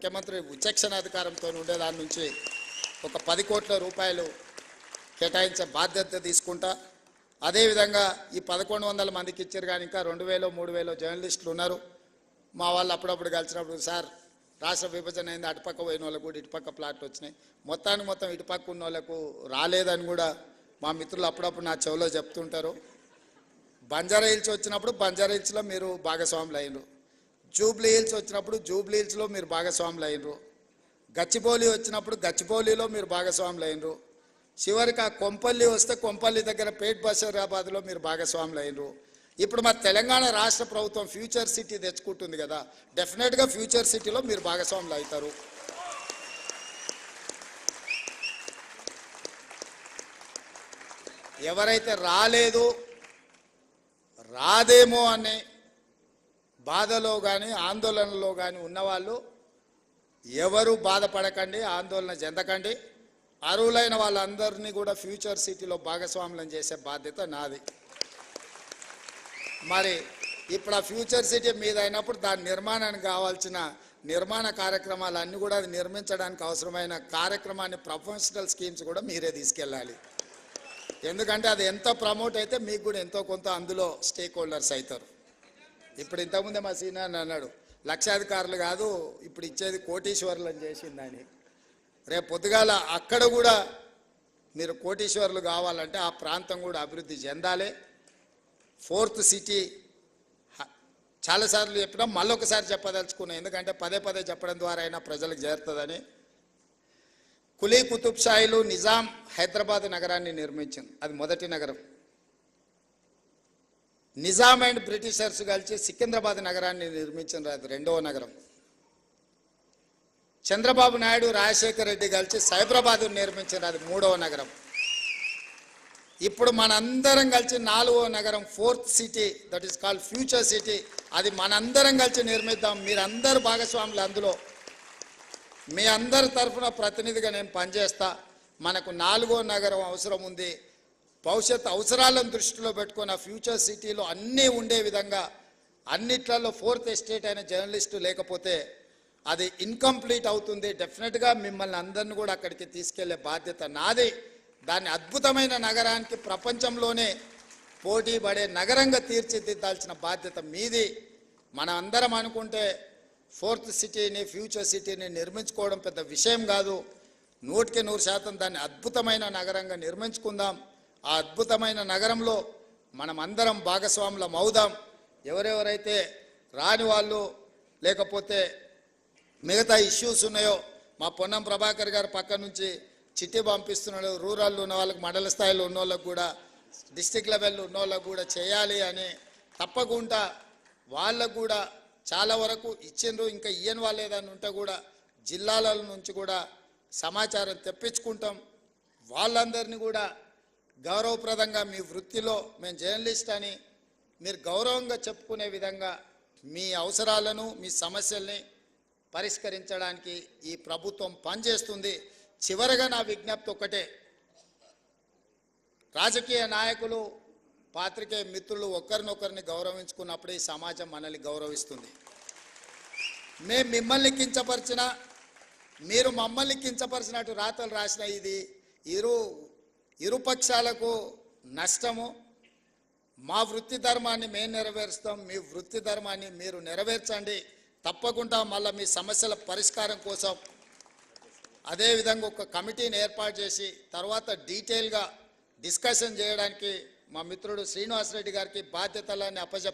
ముఖ్యమంత్రి విచక్షణ అధికారంతో ఉండే దాని నుంచి ఒక 10 కోట్ల రూపాయలు కేటాయించే బాధ్యత తీసుకుంటా. అదేవిధంగా ఈ 1100 మందికి ఇచ్చారు కానీ ఇంకా 2000 3000 జర్నలిస్టులు ఉన్నారు. మా వాళ్ళు అప్పుడప్పుడు కలిసినప్పుడు సార్ రాష్ట్ర విభజన అయింది, అటుపక్క పోయిన వాళ్ళకు కూడా ఇటుపక్క ప్లాట్లు వచ్చినాయి, మొత్తం ఇటుపక్క ఉన్న వాళ్ళకు రాలేదని కూడా మా మిత్రులు అప్పుడప్పుడు నా చెవిలో చెప్తుంటారు. బంజారా హిల్స్ వచ్చినప్పుడు బంజారా హిల్స్లో మీరు భాగస్వాములు అయినరు, జూబ్లీ హిల్స్ వచ్చినప్పుడు జూబ్లీ హిల్స్లో మీరు భాగస్వాములు అయినరు, గచ్చిబౌలి వచ్చినప్పుడు గచ్చిబౌలిలో మీరు భాగస్వాములు అయినరు, చివరికి ఆ కొంపల్లి వస్తే కొంపల్లి దగ్గర పేట్ బషీరాబాద్లో మీరు భాగస్వాములు అయినరు. ఇప్పుడు మా తెలంగాణ రాష్ట్ర ప్రభుత్వం ఫ్యూచర్ సిటీ తెచ్చుకుంటుంది కదా, డెఫినెట్గా ఫ్యూచర్ సిటీలో మీరు భాగస్వాములు అవుతారు. ఎవరైతే రాదేమో అనే బాధలో కానీ ఆందోళనలో కానీ ఉన్నవాళ్ళు ఎవరు బాధపడకండి, ఆందోళన చెందకండి. అర్హులైన వాళ్ళందరినీ కూడా ఫ్యూచర్ సిటీలో భాగస్వాములను చేసే బాధ్యత నాది. మరి ఇప్పుడు ఆ ఫ్యూచర్ సిటీ మీద అయినప్పుడు దాని నిర్మాణానికి కావాల్సిన నిర్మాణ కార్యక్రమాలన్నీ కూడా అది నిర్మించడానికి అవసరమైన కార్యక్రమాన్ని ప్రొఫెషనల్ స్కీమ్స్ కూడా మీరే తీసుకెళ్ళాలి. ఎందుకంటే అది ఎంత ప్రమోట్ అయితే మీకు కూడా ఎంతో కొంత అందులో స్టేక్ హోల్డర్స్ అవుతారు. ఇప్పుడు ఇంతకుముందే మా సీనియర్ అన్నాడు, లక్షాధికారులు కాదు ఇప్పుడు ఇచ్చేది కోటీశ్వరులు అని చేసిందని. రేపు పొద్దుగాల అక్కడ కూడా మీరు కోటీశ్వరులు కావాలంటే ఆ ప్రాంతం కూడా అభివృద్ధి చెందాలి. 4th సిటీ చాలాసార్లు చెప్పినా మళ్ళొకసారి చెప్పదలుచుకున్నాను, ఎందుకంటే పదే చెప్పడం ద్వారా అయినా ప్రజలకు చేరుతుందని. కులీ కుతుబ్ షాహీలు నిజాం హైదరాబాద్ నగరాన్ని నిర్మించింది, అది మొదటి నగరం. నిజాం అండ్ బ్రిటిషర్స్ కలిసి సికింద్రాబాద్ నగరాన్ని నిర్మించింది, అది 2వ నగరం. చంద్రబాబు నాయుడు రాజశేఖర్ రెడ్డి కలిసి సైబరాబాద్ నిర్మించింది, అది 3వ నగరం. ఇప్పుడు మనందరం కలిసి 4వ నగరం 4th city, that is called future city, అది మనందరం కలిసి నిర్మిద్దాం. మీరందరూ భాగస్వాములు అందులో. మీ అందరి తరఫున ప్రతినిధిగా నేను పనిచేస్తా. మనకు 4వ నగరం అవసరం ఉంది. భవిష్యత్ అవసరాలను దృష్టిలో పెట్టుకుని ఆ ఫ్యూచర్ సిటీలో అన్నీ ఉండే విధంగా, అన్నిట్లలో 4th ఎస్టేట్ అయిన జర్నలిస్టు లేకపోతే అది ఇన్కంప్లీట్ అవుతుంది. డెఫినెట్గా మిమ్మల్ని అందరిని కూడా అక్కడికి తీసుకెళ్లే బాధ్యత నాది. దాన్ని అద్భుతమైన నగరానికి ప్రపంచంలోనే పోటీ పడే నగరంగా తీర్చిదిద్దాల్సిన బాధ్యత మీది. మనం అందరం అనుకుంటే 4th సిటీని ఫ్యూచర్ సిటీని నిర్మించుకోవడం పెద్ద విషయం కాదు. 100% దాన్ని అద్భుతమైన నగరంగా నిర్మించుకుందాం. ఆ అద్భుతమైన నగరంలో మనం అందరం భాగస్వాములం అవుదాం. ఎవరెవరైతే రాని వాళ్ళు లేకపోతే మిగతా ఇష్యూస్ ఉన్నాయో, మా పొన్నం ప్రభాకర్ గారు పక్క నుంచి చిట్టి పంపిస్తున్నాడు, రూరల్లో ఉన్న వాళ్ళకి, మండల స్థాయిలో ఉన్న వాళ్ళకు కూడా, డిస్టిక్ లెవెల్లో ఉన్న వాళ్ళకు కూడా చేయాలి అని. తప్పకుండా వాళ్ళకు కూడా చాలా వరకు ఇచ్చిండ్రు, ఇంకా ఇయ్యని వాళ్ళు ఏదైనా ఉంటే కూడా జిల్లాల నుంచి కూడా సమాచారం తెప్పించుకుంటాం. వాళ్ళందరినీ కూడా గౌరవప్రదంగా మీ వృత్తిలో మేము జర్నలిస్ట్ అని మీరు గౌరవంగా చెప్పుకునే విధంగా మీ అవసరాలను మీ సమస్యల్ని పరిష్కరించడానికి ఈ ప్రభుత్వం పనిచేస్తుంది. చివరగా నా విజ్ఞప్తి ఒక్కటే, రాజకీయ నాయకులు పాత్రికేయ మిత్రులు ఒకరినొకరిని గౌరవించుకున్నప్పుడే ఈ సమాజం మనల్ని గౌరవిస్తుంది. మేము మిమ్మల్ని కించపరిచినా మీరు మమ్మల్ని కించపరిచినట్టు రాతలు రాసిన ఇది ఇరుపక్షాలకు నష్టము. మా వృత్తి ధర్మాన్ని మేము నెరవేరుస్తాం, మీ వృత్తి ధర్మాన్ని మీరు నెరవేర్చండి. తప్పకుండా మళ్ళీ మీ సమస్యల పరిష్కారం కోసం అదేవిధంగా ఒక కమిటీని ఏర్పాటు చేసి తర్వాత డీటెయిల్గా డిస్కషన్ చేయడానికి మా మిత్రుడు శ్రీనివాసరెడ్డి గారికి బాధ్యతలన్నీ అప్పచెప్తా.